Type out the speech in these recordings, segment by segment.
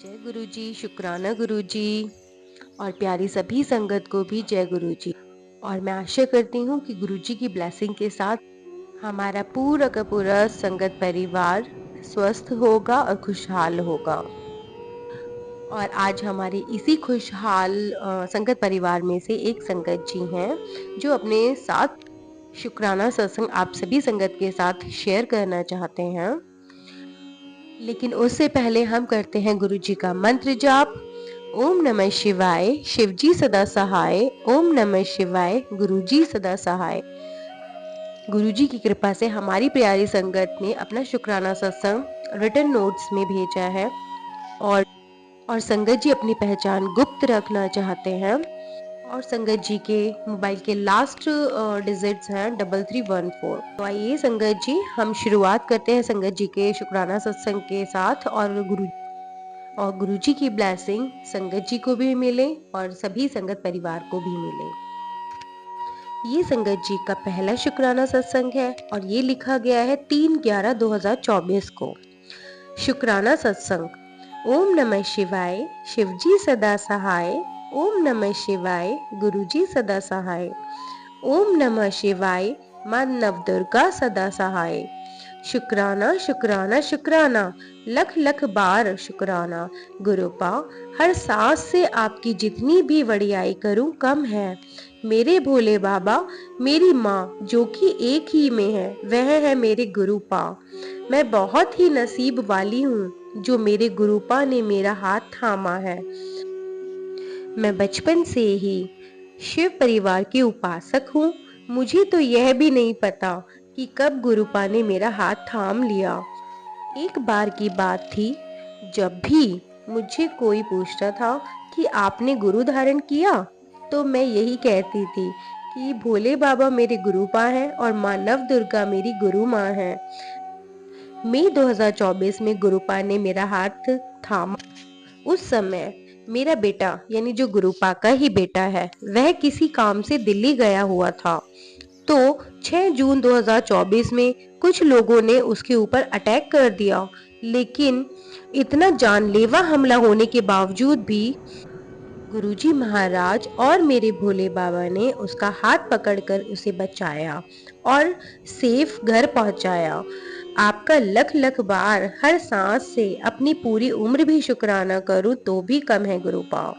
जय गुरु जी, शुक्राना गुरु जी और प्यारी सभी संगत को भी जय गुरु जी। और मैं आशा करती हूँ कि गुरु जी की ब्लेसिंग के साथ हमारा पूरा का पूरा संगत परिवार स्वस्थ होगा और खुशहाल होगा। और आज हमारे इसी खुशहाल संगत परिवार में से एक संगत जी हैं जो अपने साथ शुक्राना सत्संग आप सभी संगत के साथ शेयर करना चाहते हैं। लेकिन उससे पहले हम करते हैं गुरु जी का मंत्र जाप। ओम नमः शिवाय, शिवजी सदा सहाय। ओम नमः शिवाय, गुरुजी सदा सहाय। गुरुजी की कृपा से हमारी प्यारी संगत ने अपना शुक्राना सत्संग रिटन नोट्स में भेजा है और संगत जी अपनी पहचान गुप्त रखना चाहते हैं और संगत जी के मोबाइल के लास्ट डिजिट्स हैं 3314। तो आइए संगत जी, हम शुरुआत करते हैं संगत जी के शुक्राना सत्संग के साथ और गुरुजी की ब्लेसिंग संगत जी को भी मिले और सभी संगत परिवार को भी मिले। ये संगत जी का पहला शुक्राना सत्संग है और ये लिखा गया है 3/11/2024 को। शुक्राना सत्संग। ओम नमः शिवाय, शिवजी सदा सहाय। ओम नमः शिवाय, गुरुजी सदा सहाय। ओम नमः शिवाय, मां नवदुर्गा सदा सहाय। शुक्राना शुक्राना शुक्राना, लख लख बार शुक्राना गुरुपा। हर सांस से आपकी जितनी भी वडियाई करूं कम है। मेरे भोले बाबा, मेरी माँ जो कि एक ही में है, वह है मेरे गुरुपा। मैं बहुत ही नसीब वाली हूँ जो मेरे गुरुपा ने मेरा हाथ थामा है। मैं बचपन से ही शिव परिवार की उपासक हूँ। मुझे तो यह भी नहीं पता कि कब गुरुपा ने मेरा हाथ थाम लिया। एक बार की बात थी, जब भी मुझे कोई पूछता था कि आपने गुरु धारण किया, तो मैं यही कहती थी कि भोले बाबा मेरे गुरुपा हैं और माँ नव दुर्गा मेरी गुरु माँ है। मई 2024 में गुरुपा ने मेरा हाथ थामा। उस समय मेरा बेटा, यानी जो गुरुपा का ही बेटा है, वह किसी काम से दिल्ली गया हुआ था। तो 6 जून 2024 में कुछ लोगों ने उसके ऊपर अटैक कर दिया, लेकिन इतना जानलेवा हमला होने के बावजूद भी गुरुजी महाराज और मेरे भोले बाबा ने उसका हाथ पकड़कर उसे बचाया और सेफ घर पहुंचाया। आपका लख लख बार हर सांस से अपनी पूरी उम्र भी शुक्राना करूं तो भी कम है गुरुपा।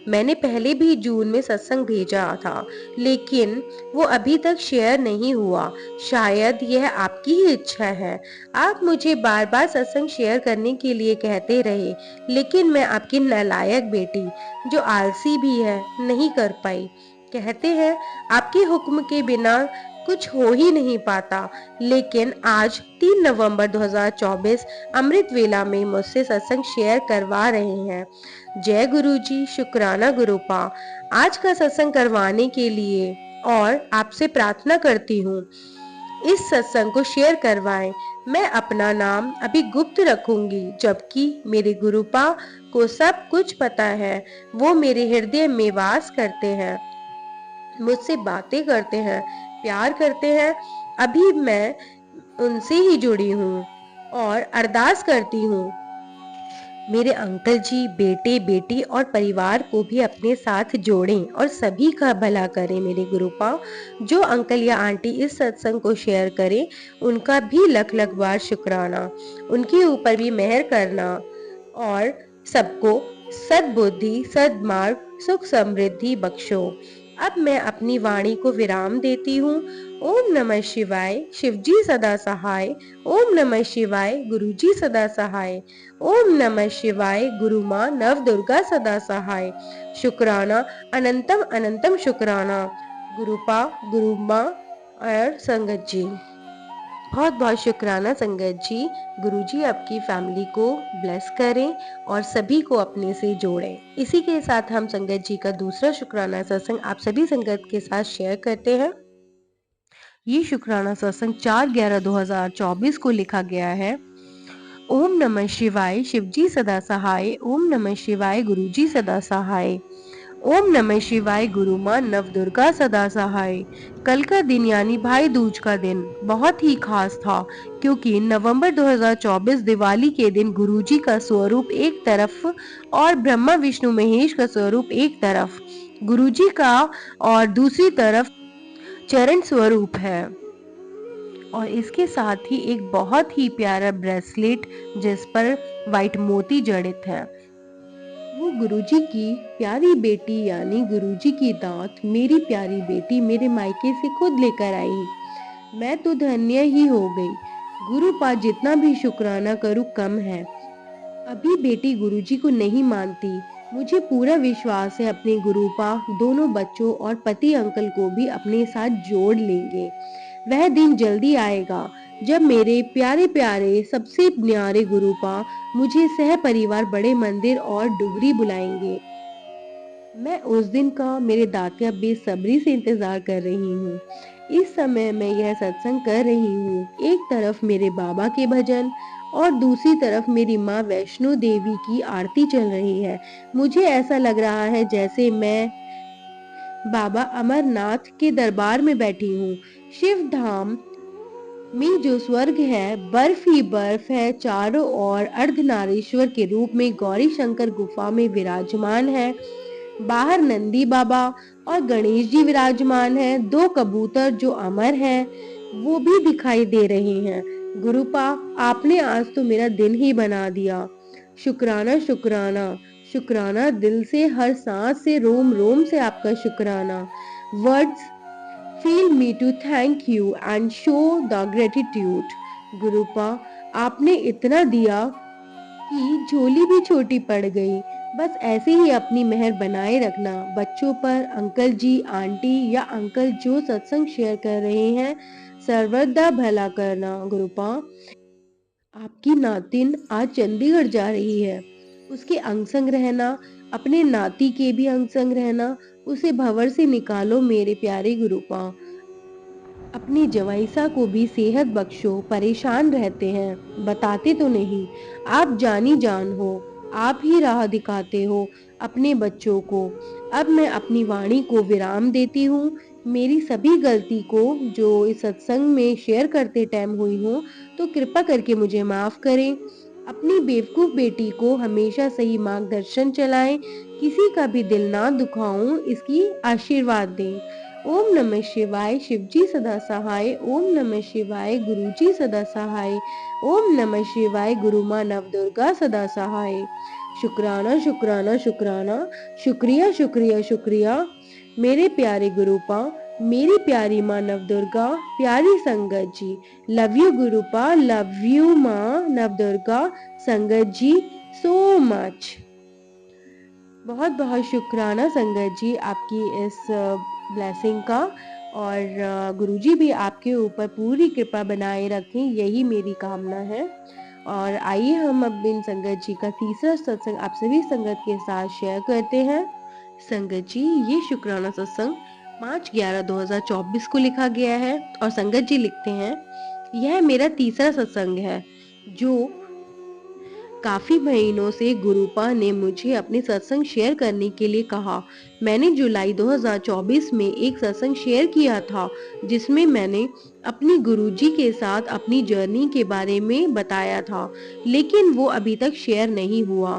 मैंने पहले भी जून में सत्संग भेजा था, लेकिन वो अभी तक शेयर नहीं हुआ। शायद यह आपकी ही इच्छा है। आप मुझे बार बार सत्संग शेयर करने के लिए कहते रहे, लेकिन मैं आपकी नालायक बेटी, जो आलसी भी है, नहीं कर पाई। कहते हैं आपके हुक्म के बिना कुछ हो ही नहीं पाता, लेकिन आज 3 नवंबर 2024 अमृत वेला में मुझसे सत्संग शेयर करवा रहे हैं। जय गुरु जी, शुक्राना गुरुपा आज का सत्संग करवाने के लिए, और आपसे प्रार्थना करती हूँ इस सत्संग को शेयर करवाएं। मैं अपना नाम अभी गुप्त रखूंगी, जबकि मेरे गुरुपा को सब कुछ पता है। वो मेरे हृदय में वास करते हैं, मुझसे बातें करते हैं, प्यार करते हैं। अभी मैं उनसे ही जुड़ी हूँ और अरदास करती हूँ मेरे अंकल जी, बेटे बेटी और परिवार को भी अपने साथ जोड़ें और सभी का भला करें। मेरे गुरुपा, जो अंकल या आंटी इस सत्संग को शेयर करें, उनका भी लख लख बार शुक्राना। उनके ऊपर भी मेहर करना और सबको सद्बुद्धि, सद्मार्ग, सुख समृद्धि बख्शो। अब मैं अपनी वाणी को विराम देती हूँ। ओम नमः शिवाय, शिवजी सदा सहाय। ओम नमः शिवाय, गुरुजी सदा सहाय। ओम नमः शिवाय, गुरु माँ नव दुर्गा सदा सहाय। शुक्राना, अनंतम अनंतम शुक्राना गुरुपा, गुरु माँ और संगत जी। बहुत बहुत शुक्राना संगत जी। गुरुजी आपकी फैमिली को ब्लेस करें और सभी को अपने से जोड़ें। इसी के साथ हम संगत जी का दूसरा शुक्राना सत्संग आप सभी संगत के साथ शेयर करते हैं। ये शुक्राना सत्संग 4/11/2024 को लिखा गया है। ओम नमः शिवाय, शिवजी सदा सहाय। ओम नमः शिवाय, गुरुजी सदा सहाय। ओम नमः शिवाय। गुरु माँ नवदुर्गा सदा सहाय। कल का दिन यानी भाई दूज का दिन बहुत ही खास था, क्योंकि नवंबर 2024 दिवाली के दिन गुरुजी का स्वरूप एक तरफ और ब्रह्मा विष्णु महेश का स्वरूप एक तरफ गुरुजी का और दूसरी तरफ चरण स्वरूप है। और इसके साथ ही एक बहुत ही प्यारा ब्रेसलेट जिस पर व्हाइट मोती जड़ित है। वो गुरुजी की प्यारी बेटी यानी गुरुजी की दात मेरी प्यारी बेटी मेरे मायके से खुद लेकर आई। मैं तो धन्य ही हो गई। गुरु पा जितना भी शुक्राना करूं कम है। अभी बेटी गुरुजी को नहीं मानती। मुझे पूरा विश्वास है अपने गुरुपा दोनों बच्चों और पति अंकल को भी अपने साथ जोड़ लेंगे। वह दिन जल्दी आएगा जब मेरे प्यारे प्यारे सबसे न्यारे गुरुपा मुझे सह परिवार बड़े मंदिर और डुगरी बुलाएंगे। मैं उस दिन का मेरे दातिया बेसब्री से इंतजार कर रही हूँ। इस समय मैं यह सत्संग कर रही हूँ। एक तरफ मेरे बाबा के भजन और दूसरी तरफ मेरी माँ वैष्णो देवी की आरती चल रही है। मुझे ऐसा लग रहा है जैसे मैं बाबा अमरनाथ के दरबार में बैठी हूँ। शिव धाम में जो स्वर्ग है बर्फ ही बर्फ है। चारों ओर अर्धनारीश्वर के रूप में गौरी शंकर गुफा में विराजमान है। बाहर नंदी बाबा और गणेश जी विराजमान हैं। दो कबूतर जो अमर हैं वो भी दिखाई दे रहे हैं। गुरुपा आपने आज तो मेरा दिन ही बना दिया। शुक्राना शुक्राना शुक्राना, दिल से हर सांस से रोम रोम से आपका शुक्राना। Words feel me to thank you and show the gratitude। गुरुपा आपने इतना दिया कि झोली भी छोटी पड़ गई। बस ऐसे ही अपनी मेहर बनाए रखना बच्चों पर। अंकल जी आंटी या अंकल जो सत्संग शेयर कर रहे हैं सर्वदा भला करना। गुरुपा आपकी नातिन आज चंडीगढ़ जा रही है। उसके अंग संग रहना, अपने नाती के भी अंग संग रहना। उसे भंवर से निकालो मेरे प्यारे गुरुपा। अपनी जवाइसा को भी सेहत बख्शो। परेशान रहते हैं, बताते तो नहीं। आप जानी जान हो, आप ही राह दिखाते हो अपने बच्चों को। अब मैं अपनी वाणी को विराम देती हूँ। मेरी सभी गलती को जो इस सत्संग में शेयर करते टाइम हुई हो तो कृपा करके मुझे माफ करें। अपनी बेवकूफ बेटी को हमेशा सही मार्गदर्शन चलाएं। किसी का भी दिल ना दुखाऊं, इसकी आशीर्वाद दें। ओम नमः शिवाय। शिवजी सदा सहाय। ओम नमः शिवाय। गुरुजी सदा सहाय। ओम नमः शिवाय। गुरु माँ नवदुर्गा सदा सहाय। शुक्राना शुक्राना शुक्राना, शुक्रिया शुक्रिया शुक्रिया मेरे प्यारे गुरुपा, मेरी प्यारी माँ नवदुर्गा, प्यारी संगत जी। Love you Gurupa, love you माँ नवदुर्गा, संगत जी सो मच। बहुत बहुत शुक्राना संगत जी आपकी इस ब्लेसिंग का। और गुरुजी भी आपके ऊपर पूरी कृपा बनाए रखें, यही मेरी कामना है। और आइए हम अब इन संगत जी का तीसरा सत्संग आप सभी संगत के साथ शेयर करते हैं। संगत जी ये शुक्राना सत्संग 5/11/2024 को लिखा गया है और संगत जी लिखते हैं, यह मेरा तीसरा सत्संग है। जो काफी महीनों से गुरुपा ने मुझे अपने सत्संग शेयर करने के लिए कहा। मैंने जुलाई 2024 में एक सत्संग शेयर किया था जिसमें मैंने अपनी गुरुजी के साथ अपनी जर्नी के बारे में बताया था, लेकिन वो अभी तक शेयर नहीं हुआ।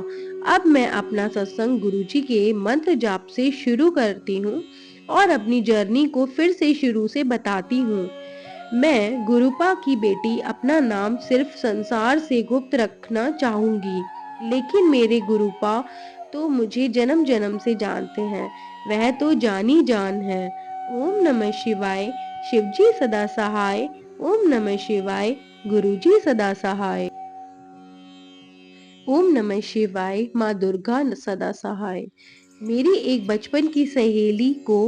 अब मैं अपना सत्संग गुरुजी के मंत्र जाप से शुरू करती हूँ और अपनी जर्नी को फिर से शुरू से बताती हूँ। मैं गुरुपा की बेटी अपना नाम सिर्फ संसार से गुप्त रखना चाहूंगी, लेकिन मेरे गुरुपा तो मुझे जन्म जन्म से जानते हैं। वह तो जानी जान है। ओम नमः शिवाय। शिवजी सदा सहाय। ओम नमः शिवाय। गुरुजी सदा सहाय। ओम नमः शिवाय। माँ दुर्गा सदा सहाय। मेरी एक बचपन की सहेली को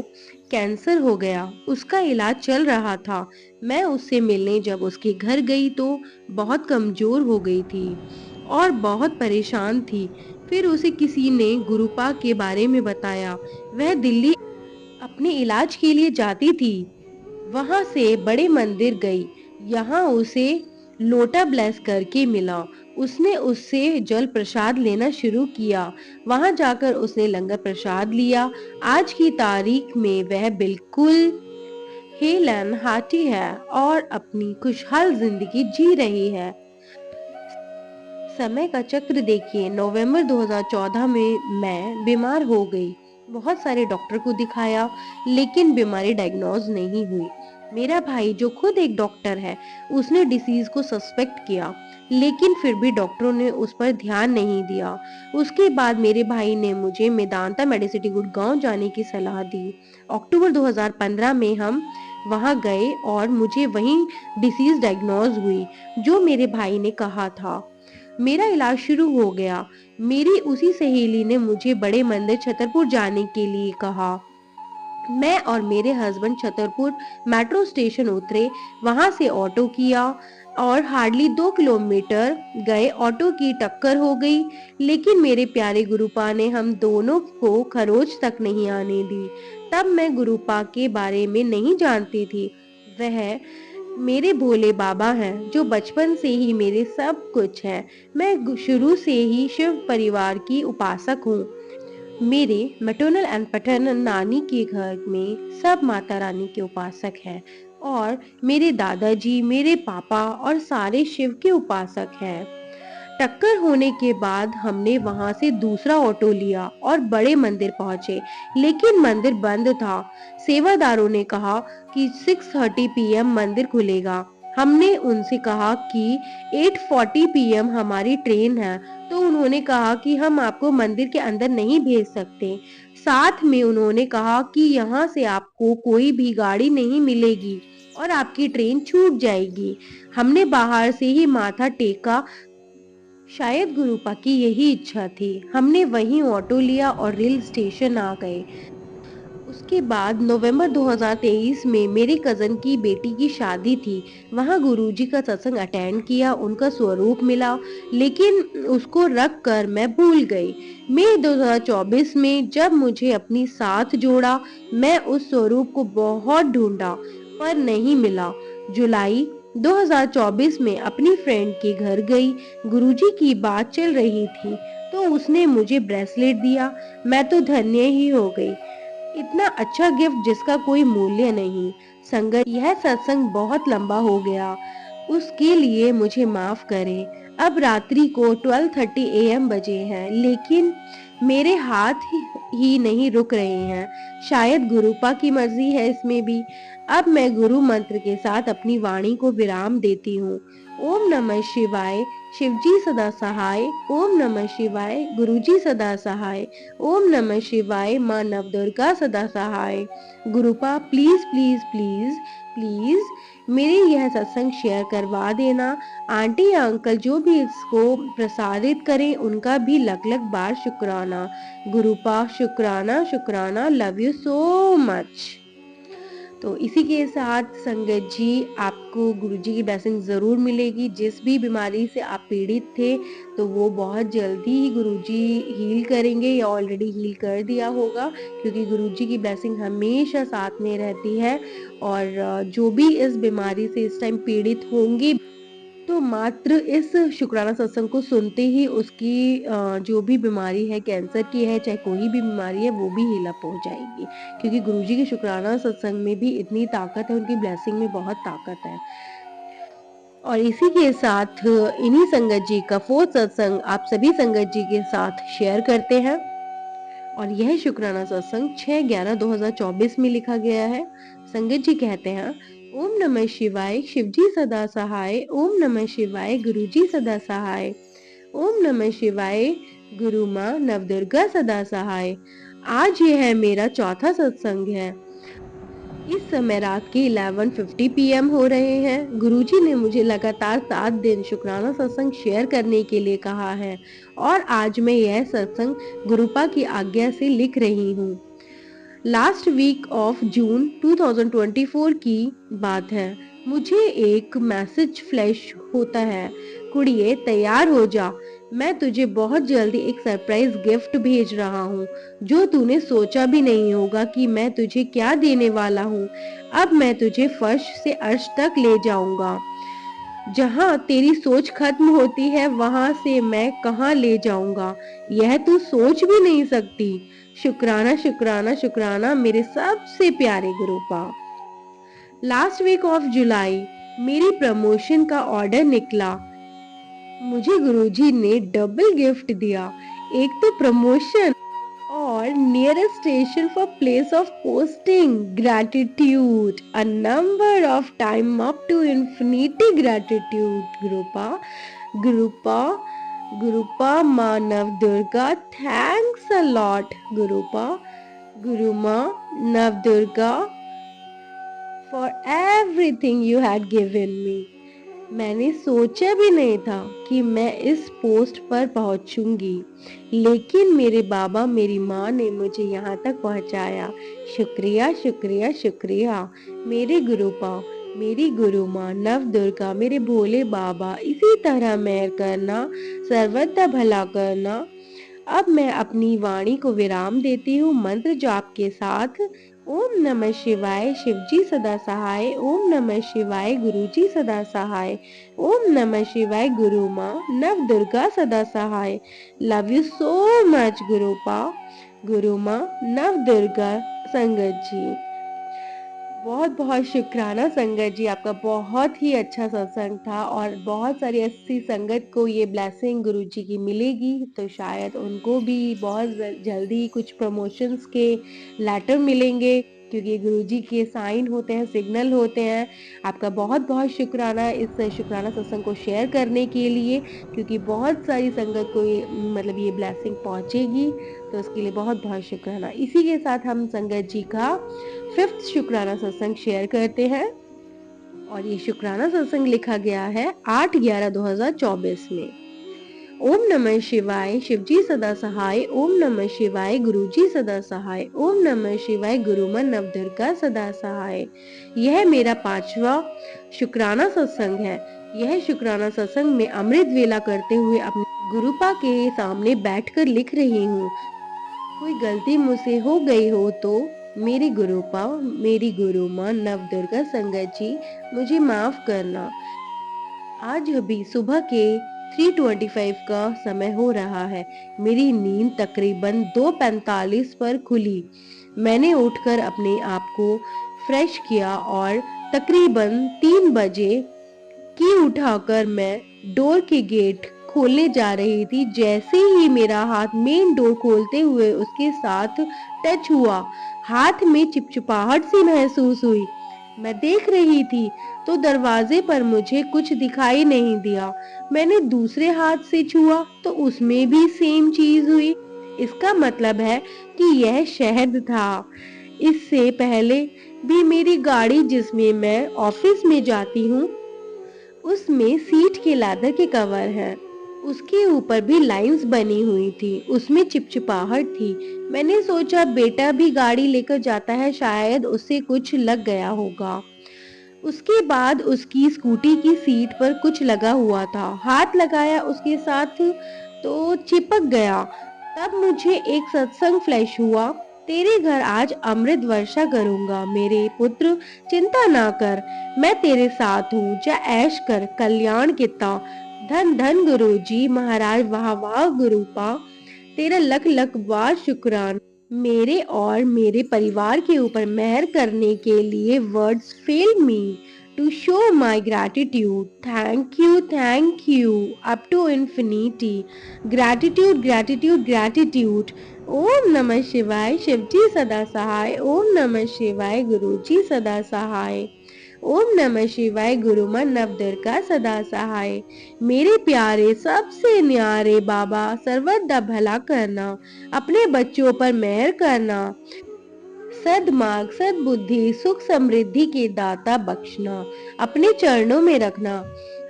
कैंसर हो गया। उसका इलाज चल रहा था। मैं उससे मिलने जब उसके घर गई तो बहुत कमजोर हो गई थी और बहुत परेशान थी। फिर उसे किसी ने गुरुपा के बारे में बताया। वह दिल्ली अपने इलाज के लिए जाती थी। वहां से बड़े मंदिर गई। यहाँ उसे लोटा ब्लेस करके मिला। उसने उससे जल प्रसाद लेना शुरू किया। वहां जाकर उसने लंगर प्रसाद लिया। आज की तारीख में वह बिल्कुल हेलन हार्टी है और अपनी खुशहाल जिंदगी जी रही है। समय का चक्र देखिए, नवंबर 2014 में मैं बीमार हो गई। बहुत सारे डॉक्टर को दिखाया, लेकिन बीमारी डायग्नोज नहीं हुई। मेरा भाई जो खुद एक डॉक्टर है, उसने डिसीज को सस्पेक्ट किया, लेकिन फिर भी डॉक्टरों ने उस पर ध्यान नहीं दिया। उसके बाद मेरे भाई ने मुझे मेदांता मेडिसिटी गुड़गांव जाने की सलाह दी। अक्टूबर 2015 में हम वहां गए और मुझे वहीं डिसीज डायग्नोज हुई, जो मेरे भाई ने कहा था। मेरा इलाज शुरू हो गया। मेरी उसी सहेली ने मुझे बड़े मंदिर छतरपुर जाने के लिए कहा। मैं और मेरे हस्बैंड छतरपुर मेट्रो स्टेशन उतरे, वहां से ऑटो किया और हार्डली 2 किलोमीटर गए ऑटो की टक्कर हो गई, लेकिन मेरे प्यारे गुरुपा ने हम दोनों को खरोच तक नहीं आने दी। तब मैं गुरुपा के बारे में नहीं जानती थी। वह मेरे भोले बाबा हैं, जो बचपन से ही मेरे सब कुछ हैं। मैं शुरू से ही शिव परिवार की उपासक हूँ। मेरे मैटरनल एंड पैटर्नल नानी के घर में सब माता रानी के उपासक हैं और मेरे दादाजी, मेरे पापा और सारे शिव के उपासक हैं। टक्कर होने के बाद हमने वहां से दूसरा ऑटो लिया और बड़े मंदिर पहुंचे, लेकिन मंदिर बंद था। सेवादारों ने कहा कि 6:30 पीएम मंदिर खुलेगा। हमने उनसे कहा कि 8:40 पीएम हमारी ट्रेन है, तो उन्होंने कहा कि हम आपको मंदिर के अंदर नहीं भेज सकते। साथ में उन्होंने कहा कि यहाँ से आपको कोई भी गाड़ी नहीं मिलेगी और आपकी ट्रेन छूट जाएगी। हमने बाहर से ही माथा टेका। शायद गुरुपा की यही इच्छा थी। हमने वहीं ऑटो लिया और रेल स्टेशन आ गए। उसके बाद नवंबर 2023 में मेरे कजन की बेटी की शादी थी। वहां गुरुजी का सत्संग अटेंड किया, उनका स्वरूप मिला, लेकिन उसको रख कर मैं भूल गई। मई 2024 में जब मुझे अपनी साथ जोड़ा, मैं उस स्वरूप को बहुत ढूंढा पर नहीं मिला। जुलाई 2024 में अपनी फ्रेंड के घर गई। गुरुजी की बात चल रही थी, तो उसने मुझे ब्रेसलेट दिया। मैं तो धन्य ही हो गई। इतना अच्छा गिफ्ट जिसका कोई मूल्य नहीं। संगत, यह सत्संग बहुत लंबा हो गया, उसके लिए मुझे माफ करें। अब रात्रि को 12:30 AM बजे हैं, लेकिन मेरे हाथ ही नहीं रुक रहे हैं। शायद गुरुपा की मर्जी है इसमें भी। अब मैं गुरु मंत्र के साथ अपनी वाणी को विराम देती हूँ। ओम नमः शिवाय, शिवजी सदा सहाय। ओम नमः शिवाय, गुरुजी सदा सहाय। ओम नमः शिवाय, माँ नवदुर्गा सदा सहाय। गुरुपा प्लीज प्लीज प्लीज प्लीज मेरे यह सत्संग शेयर करवा देना। आंटी या अंकल जो भी इसको प्रसारित करें, उनका भी लग लग बार शुक्राना। गुरुपा शुक्राना शुक्राना, लव यू सो मच। तो इसी के साथ संगत जी, आपको गुरुजी की ब्लेसिंग ज़रूर मिलेगी। जिस भी बीमारी से आप पीड़ित थे, तो वो बहुत जल्दी ही गुरुजी हील करेंगे या ऑलरेडी हील कर दिया होगा, क्योंकि गुरुजी की ब्लेसिंग हमेशा साथ में रहती है। और जो भी इस बीमारी से इस टाइम पीड़ित होंगे, तो मात्र इस शुक्राना सत्संग को सुनते ही उसकी जो भी बीमारी है, कैंसर की है, चाहे कोई भी बीमारी है, वो भी हील अप हो जाएगी, क्योंकि गुरुजी के शुक्राना सत्संग में भी इतनी ताकत है, उनकी ब्लेसिंग में बहुत ताकत है। और इसी के साथ इन्हीं संगत जी का 4th सत्संग आप सभी संगत जी के साथ शेयर करते हैं। और यह शुक्राना सत्संग 6/11/2024 में लिखा गया है। संगत जी कहते हैं, ओम नमः शिवाय, शिवजी सदा सहाय। ओम नमः शिवाय, गुरुजी सदा सहाय। ओम नमः शिवाय, गुरु माँ नवदुर्गा सदा सहाय। आज यह मेरा 4था सत्संग है। इस समय रात के 11:50 PM हो रहे हैं। गुरुजी ने मुझे लगातार 7 दिन शुक्राना सत्संग शेयर करने के लिए कहा है और आज मैं यह सत्संग गुरुपा की आज्ञा से लिख रही हूँ। लास्ट वीक ऑफ जून 2024 की बात है। मुझे एक मैसेज फ्लैश होता है, कुड़िए तैयार हो जा, मैं तुझे बहुत जल्दी एक सरप्राइज गिफ्ट भेज रहा हूँ, जो तूने सोचा भी नहीं होगा कि मैं तुझे क्या देने वाला हूँ। अब मैं तुझे फर्श से अर्श तक ले जाऊंगा। जहाँ तेरी सोच खत्म होती है वहां से मैं कहाँ ले जाऊंगा, यह तू सोच भी नहीं सकती। शुक्राना शुक्राना शुक्राना मेरे सबसे प्यारे गुरुपा। लास्ट वीक ऑफ जुलाई मेरी प्रमोशन का ऑर्डर निकला। मुझे गुरुजी ने डबल गिफ्ट दिया, एक तो प्रमोशन और nearest station for place of posting. Gratitude a number of time up to infinity gratitude Gurupa. Gurupa Gurupa माँ Nav Durga, thanks a lot Gurupa. गुरु माँ Nav Durga for everything you had given me. मैंने सोचा भी नहीं था कि मैं इस पोस्ट पर पहुंचूंगी, लेकिन मेरे बाबा मेरी माँ ने मुझे यहाँ तक पहुंचाया। शुक्रिया शुक्रिया शुक्रिया मेरे गुरुपा, मेरी गुरु माँ नव दुर्गा, मेरे भोले बाबा, इसी तरह मेहर करना, सर्वदा भला करना। अब मैं अपनी वाणी को विराम देती हूँ मंत्र जाप के साथ। ओम नमः शिवाय, शिवजी सदा सहाय। ओम नमः शिवाय, गुरुजी सदा सहाय। ओम नमः शिवाय, गुरु माँ नव दुर्गा सदा सहाय। Love you so much Gurupa, गुरु माँ नव दुर्गा। संगत जी बहुत बहुत शुक्राना। संगत जी आपका बहुत ही अच्छा सत्संग था और बहुत सारी ऐसी संगत को ये ब्लेसिंग गुरुजी की मिलेगी, तो शायद उनको भी बहुत जल्दी कुछ प्रमोशंस के लेटर मिलेंगे, क्योंकि गुरुजी के साइन होते हैं, सिग्नल होते हैं। आपका बहुत बहुत शुक्राना इस शुक्राना सत्संग को शेयर करने के लिए, क्योंकि बहुत सारी संगत को ये ब्लेसिंग पहुंचेगी, तो उसके लिए बहुत बहुत शुक्राना। इसी के साथ हम संगत जी का 5th शुक्राना सत्संग शेयर करते हैं, और ये शुक्राना सत्संग लिखा गया है 8/11/2024 में। ओम नमः शिवाय, शिवजी सदा सहाय। ओम नमः शिवाय, गुरुजी सदा सहाय। ओम नमः शिवाय, गुरुमन नवदुर्गा सदा सहाय। यह मेरा 5वां शुक्राना सत्संग है। यह शुक्राना सत्संग में अमृत वेला करते हुए अपने गुरुपा के सामने बैठकर लिख रही हूँ। कोई गलती मुझसे हो गई हो तो मेरी गुरुपा, मेरी गुरु माँ नव दुर्गा संगत जी मुझे माफ करना। आज अभी सुबह के 3:25 का समय हो रहा है। मेरी नींद तकरीबन 2:45 पर खुली। मैंने उठकर अपने आप को फ्रेश किया और तकरीबन 3 बजे की उठाकर मैं डोर के गेट खोलने जा रही थी। जैसे ही मेरा हाथ मेन डोर खोलते हुए उसके साथ टच हुआ, हाथ में चिपचिपाहट सी महसूस हुई। मैं देख रही थी तो दरवाजे पर मुझे कुछ दिखाई नहीं दिया। मैंने दूसरे हाथ से छुआ तो उसमें भी सेम चीज हुई। इसका मतलब है कि यह शहद था। इससे पहले भी मेरी गाड़ी जिसमें मैं ऑफिस में जाती हूँ, उसमें सीट के लेदर के कवर हैं। उसके ऊपर भी लाइंस बनी हुई थी, उसमें चिपचिपाहट थी। मैंने सोचा बेटा भी गाड़ी लेकर जाता है, शायद उससे कुछ लग गया होगा। उसके बाद उसकी स्कूटी की सीट पर कुछ लगा हुआ था। हाथ लगाया उसके साथ तो चिपक गया। तब मुझे एक सत्संग फ्लैश हुआ। तेरे घर आज अमृत वर्षा करूंगा मेरे पुत्र, चिंता ना कर, मैं तेरे साथ हूँ, जा ऐश कर, कल्याण किता। धन धन गुरु जी महाराज, वाह वाह गुरुपा, तेरा लख लख बार शुक्राना। मेरे और मेरे परिवार के ऊपर मेहर करने के लिए words fail me to show my gratitude. Thank you up to infinity. Gratitude gratitude gratitude. ओम नमः शिवाय, शिवजी सदा सहाय। ओम नमः शिवाय, गुरुजी सदा सहाय। ओम नमः शिवाय, गुरुमन नवदुर्गा सदा सहाय। मेरे प्यारे सबसे न्यारे बाबा, सर्वदा भला करना, अपने बच्चों पर मेहर करना, सद्मार्ग सद्बुद्धि सुख समृद्धि के दाता बख्शना, अपने चरणों में रखना,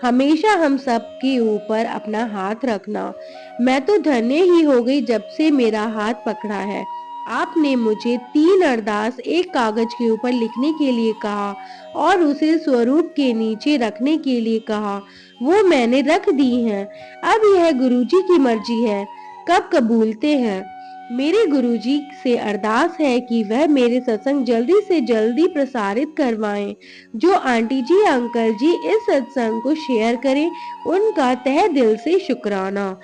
हमेशा हम सब के ऊपर अपना हाथ रखना। मैं तो धन्य ही हो गई जब से मेरा हाथ पकड़ा है। आपने मुझे 3 अरदास एक कागज के ऊपर लिखने के लिए कहा और उसे स्वरूप के नीचे रखने के लिए कहा। वो मैंने रख दी हैं। अब यह गुरुजी की मर्जी है, कब कबूलते हैं। मेरे गुरुजी से अरदास है कि वह मेरे सत्संग जल्दी से जल्दी प्रसारित करवाएं। जो आंटी जी अंकल जी इस सत्संग को शेयर करें, उनका तहे दिल से शुक्राना।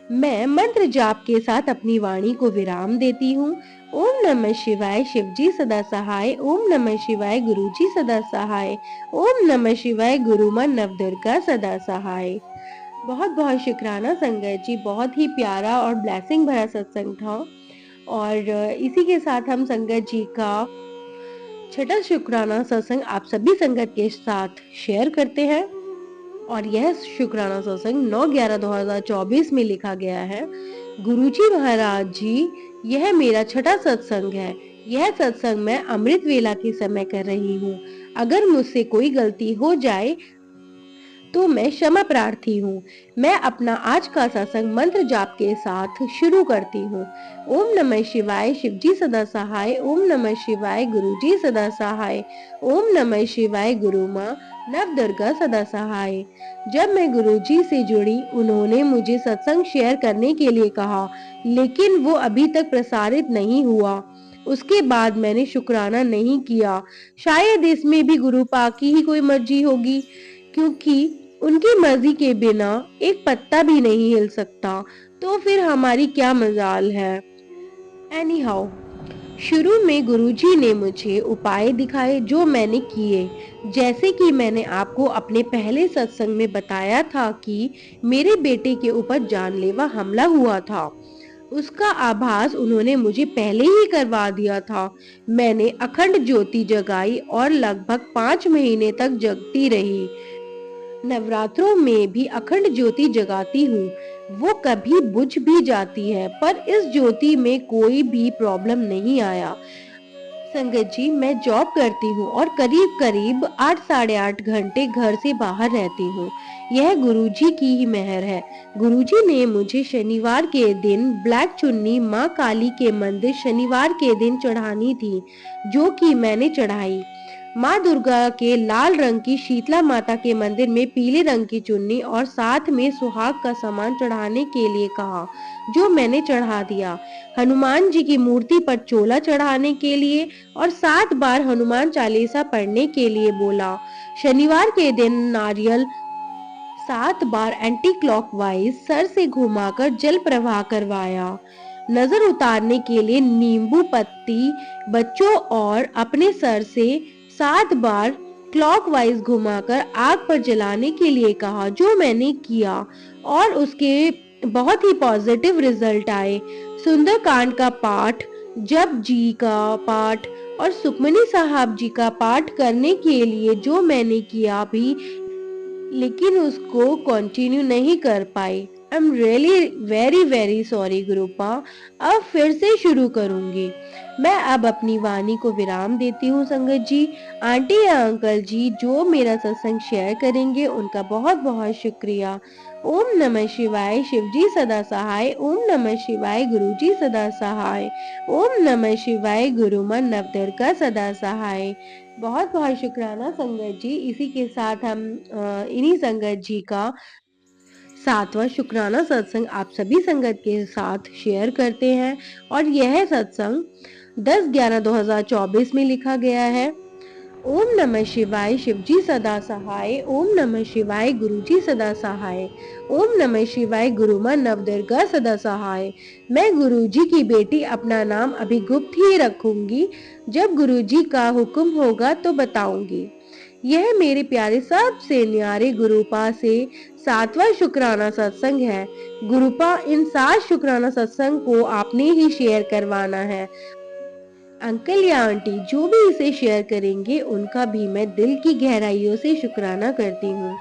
मैं मंत्र जाप के साथ अपनी वाणी को विराम देती हूँ। ओम नमः शिवाय, शिवजी सदा सहाय। ओम नमः शिवाय, गुरुजी सदा सहाय। ओम नमः शिवाय, गुरुमां नवदुर्गा सदा सहाय। बहुत बहुत शुक्राना संगत जी, बहुत ही प्यारा और ब्लेसिंग भरा सत्संग था। और इसी के साथ हम संगत जी का छठा शुक्राना सत्संग आप सभी संगत के साथ शेयर करते हैं। और यह शुक्राना सत्संग 9/11/2024 में लिखा गया है। गुरुजी महाराज जी, यह मेरा छठा सत्संग है। यह सत्संग मैं अमृत वेला के समय कर रही हूँ। अगर मुझसे कोई गलती हो जाए तो मैं क्षमा प्रार्थी हूँ। मैं अपना आज का सत्संग मंत्र जाप के साथ शुरू करती हूँ। ओम नमः शिवाय, शिवजी सदा सहाय। ओम नमः शिवाय, गुरुजी सदा सहाय। ओम नमः शिवाय, गुरु माँ नवदुर्गा सदा सहाय। जब मैं गुरुजी से जुड़ी, उन्होंने मुझे सत्संग शेयर करने के लिए कहा, लेकिन वो अभी तक प्रसारित नहीं हुआ। उसके बाद मैंने शुक्राना नहीं किया। शायद इसमें भी गुरु पाक की ही कोई मर्जी होगी, क्योंकि उनकी मर्जी के बिना एक पत्ता भी नहीं हिल सकता। तो फिर हमारी क्या मजाल है। एनीहाउ, शुरू में गुरुजी ने मुझे उपाय दिखाए जो मैंने किए। जैसे कि मैंने आपको अपने पहले सत्संग में बताया था कि मेरे बेटे के ऊपर जानलेवा हमला हुआ था। उसका आभास उन्होंने मुझे पहले ही करवा दिया था। मैंने अखंड ज्योति जगाई और लगभग 5 महीने तक जगती रही। नवरात्रों में भी अखंड ज्योति जगाती हूँ। वो कभी बुझ भी जाती है, पर इस ज्योति में कोई भी प्रॉब्लम नहीं आया। संगत जी, मैं जॉब करती हूँ और करीब करीब 8 साढ़े 8 घंटे घर से बाहर रहती हूँ। यह गुरुजी की ही मेहर है। गुरुजी ने मुझे शनिवार के दिन ब्लैक चुन्नी माँ काली के मंदिर शनिवार के दिन चढ़ानी थी, जो कि मैंने चढ़ाई। माँ दुर्गा के लाल रंग की शीतला माता के मंदिर में पीले रंग की चुन्नी और साथ में सुहाग का सामान चढ़ाने के लिए कहा, जो मैंने चढ़ा दिया। हनुमान जी की मूर्ति पर चोला चढ़ाने के लिए और 7 बार हनुमान चालीसा पढ़ने के लिए बोला। शनिवार के दिन नारियल 7 बार एंटी क्लॉकवाइज सर से घुमाकर जल प्रवाह करवाया। नजर उतारने के लिए नींबू पत्ती बच्चों और अपने सर से 7 बार क्लॉकवाइज घुमाकर आग पर जलाने के लिए कहा, जो मैंने किया और उसके बहुत ही पॉजिटिव रिजल्ट आए। सुंदरकांड का पाठ, जप जी का पाठ और सुखमनी साहब जी का पाठ करने के लिए जो मैंने किया भी, लेकिन उसको कंटिन्यू नहीं कर पाई। I am really very very sorry Gurupa. अब फिर से शुरू करूंगी। मैं अब अपनी वाणी को विराम देती हूँ संगत जी। आंटी या अंकल जी जो मेरा सत्संग शेयर करेंगे, उनका बहुत बहुत शुक्रिया। ओम नमः शिवाय, शिवजी सदा सहाय। ओम नमः शिवाय, गुरुजी सदा सहाय। ओम नमः शिवाय, गुरुमां नवदुर्गा सदा सहाय। बहुत बहुत शुक्राना संगत जी। इसी के साथ हम इन्हीं संगत जी का 7वां शुक्राना सत्संग आप सभी संगत के साथ शेयर करते हैं। और यह सत्संग 10/11/2024 में लिखा गया है। ओम नमः शिवाय, शिवजी सदा सहाय। ओम नमः शिवाय, गुरुजी सदा सहाय। ओम नमः शिवाय, गुरुमां नवदुर्गा सदा सहाय। मैं गुरुजी की बेटी अपना नाम अभी गुप्त ही रखूंगी। जब गुरुजी का हुक्म होगा तो बताऊंगी। यह मेरे प्यारे सबसे न्यारे गुरुपा से 7वां शुक्राना सत्संग है। गुरुपा, इन 7 शुक्राना सत्संग को आपने ही शेयर करवाना है। अंकल या आंटी जो भी इसे शेयर करेंगे, उनका भी मैं दिल की गहराइयों से शुक्राना करती हूँ।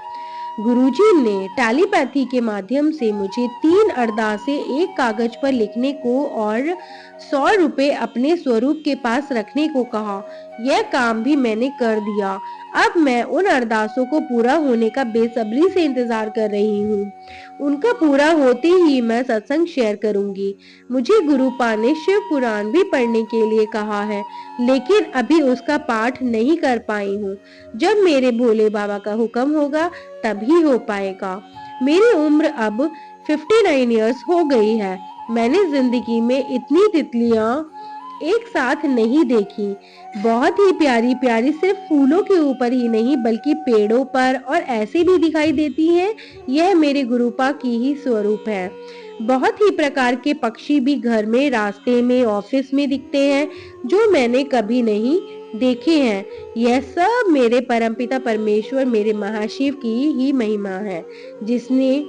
गुरुजी ने टेलीपैथी के माध्यम से मुझे 3 अरदासें एक कागज पर लिखने को और 100 रुपए अपने स्वरूप के पास रखने को कहा। यह काम भी मैंने कर दिया। अब मैं उन अरदासों को पूरा होने का बेसब्री से इंतजार कर रही हूँ। उनका पूरा होते ही मैं सत्संग शेयर करूंगी। मुझे गुरुपा ने शिव पुराण भी पढ़ने के लिए कहा है, लेकिन अभी उसका पाठ नहीं कर पाई हूँ। जब मेरे भोले बाबा का हुक्म होगा तभी हो पाएगा। मेरी उम्र अब 59 इयर्स हो गई है। मैंने जिंदगी में इतनी तितलियां एक साथ नहीं देखी। बहुत ही प्यारी प्यारी, सिर्फ फूलों के ऊपर ही नहीं बल्कि पेड़ों पर और ऐसे भी दिखाई देती हैं। यह मेरे गुरुपा की ही स्वरूप है। बहुत ही प्रकार के पक्षी भी घर में, रास्ते में, ऑफिस में दिखते हैं जो मैंने कभी नहीं देखे हैं। यह सब मेरे परमपिता परमेश्वर, मेरे महाशिव की ही महिमा है, जिसने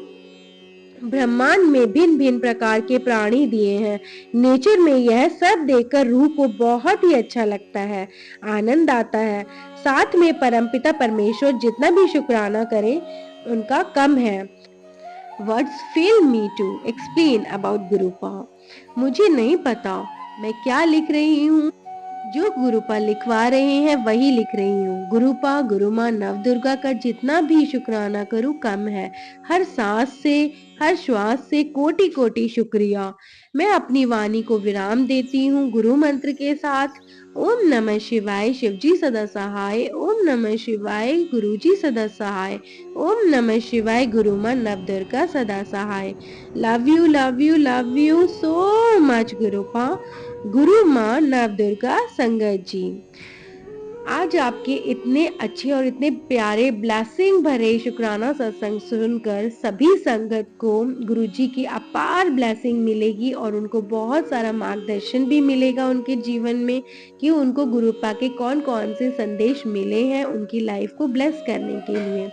ब्रह्मांड में भिन्न भिन्न प्रकार के प्राणी दिए हैं। नेचर में यह सब देखकर रूह को बहुत ही अच्छा लगता है, आनंद आता है। साथ में परमपिता परमेश्वर जितना भी शुक्राना करें उनका कम है। Words fail me to explain about Gurupa. मुझे नहीं पता मैं क्या लिख रही हूँ। जो गुरुपा लिखवा रहे हैं वही लिख रही हूँ। गुरुपा, गुरुमाँ, नवदुर्गा का जितना भी शुक्राना करूँ कम है। हर सांस से, हर श्वास से कोटि कोटि शुक्रिया। मैं अपनी वाणी को विराम देती हूँ गुरु मंत्र के साथ। ओम नमः शिवाय, शिवजी सदा सहाय। ओम नमः शिवाय, गुरुजी सदा सहाय। ओम नमः शिवाय, गुरुमाँ नवदुर्गा सदा सहाय। Love you, love you, love you so much Gurupa, गुरु माँ नवदुर्गा संगत जी। आज आपके इतने अच्छे और इतने प्यारे ब्लेसिंग भरे शुक्राना सत्संग सुनकर सभी संगत को गुरुजी की अपार ब्लेसिंग मिलेगी और उनको बहुत सारा मार्गदर्शन भी मिलेगा उनके जीवन में, कि उनको गुरुपा के कौन कौन से संदेश मिले हैं उनकी लाइफ को ब्लेस करने के लिए।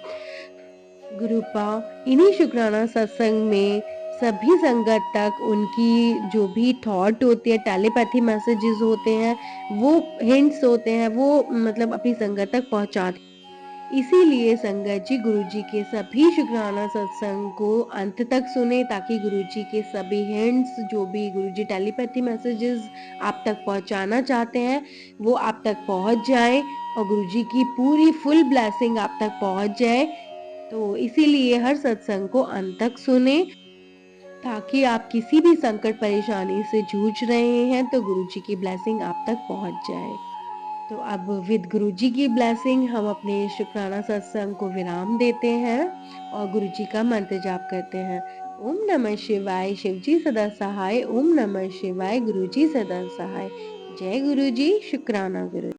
गुरुपा इन्हीं शुक्राना सत्संग में सभी संगत तक उनकी जो भी थॉट होती है, टेलीपैथी मैसेजेस होते हैं, वो हिंट्स होते हैं, वो मतलब अपनी संगत तक पहुंचाते। इसीलिए संगत जी गुरुजी के सभी शुक्राना सत्संग को अंत तक सुने, ताकि गुरुजी के सभी हिंट्स, जो भी गुरुजी टेलीपैथी मैसेजेस आप तक पहुंचाना चाहते हैं, वो आप तक पहुंच जाए और गुरुजी की पूरी फुल ब्लेसिंग आप तक पहुंच जाए। तो इसीलिए हर सत्संग को अंत तक सुने, ताकि आप किसी भी संकट परेशानी से जूझ रहे हैं तो गुरुजी की ब्लेसिंग आप तक पहुंच जाए। तो अब विद गुरुजी की ब्लेसिंग हम अपने शुक्राना सत्संग को विराम देते हैं और गुरुजी का मंत्र जाप करते हैं। ओम नमः शिवाय, शिवजी सदा सहाय। ओम नमः शिवाय, गुरुजी सदा सहाय। जय गुरुजी, शुक्राना गुरु।